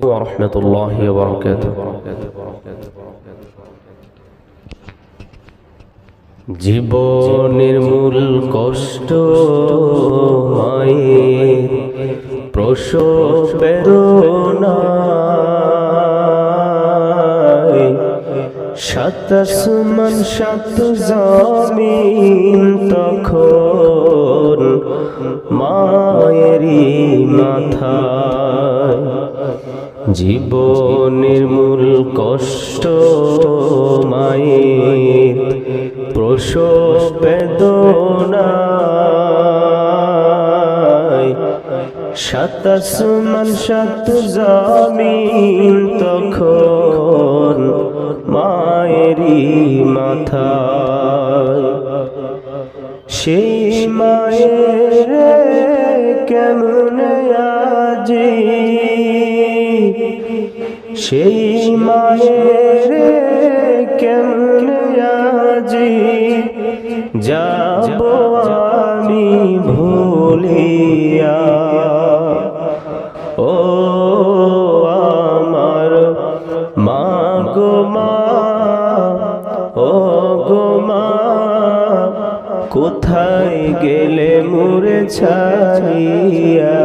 ওয়া বারাকাতুহু। জীবনের মূল কষ্ট মায়ের প্রসব বেদনায়, সাত আসমান সাত জমিন তখন মায়েরই মাথায়। জীবনের মূল কষ্ট মায়ের প্রসব বেদনায়, সাত আসমান সাত জমিন তখন মায়েরই মাথায়। সেই মায়ের কেমনে আজি, সেই মায়ের কেমনে আজি যাব আমি ভুলিয়া। ও আমার মা গো মা, ও গো মা, কোথায় গেলে মোরে ছাড়িয়া?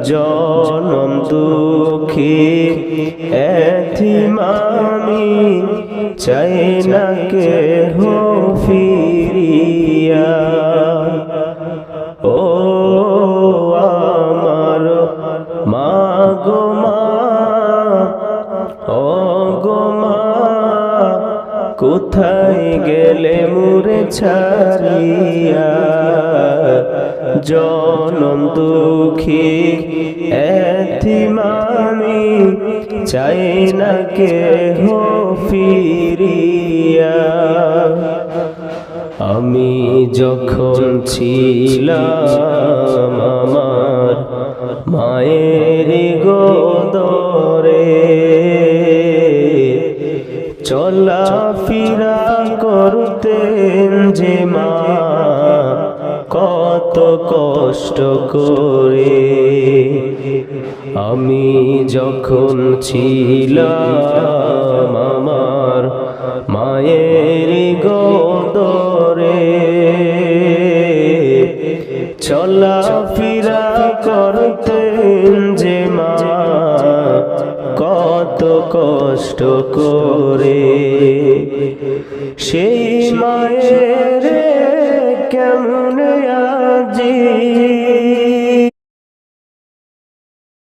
জনম দুঃখী এতিম আমি, চাই না কেহ ফিরিয়া। ও আমার মা গো মা, ও গো মা, কোথায় গেলে মোরে ছাড়িয়া? জনম দুঃখী এতিম আমি, চাই না কেহ ফিরিয়া। আমি যখন ছিলাম আমার মায়ের গোদরে, চলা ফিরা করতেন যে মা কত কষ্ট করে। আমি যখন ছিলাম আমার মায়ের গোদরে, চলা ফিরা করতেন যে মা কত কষ্ট করে।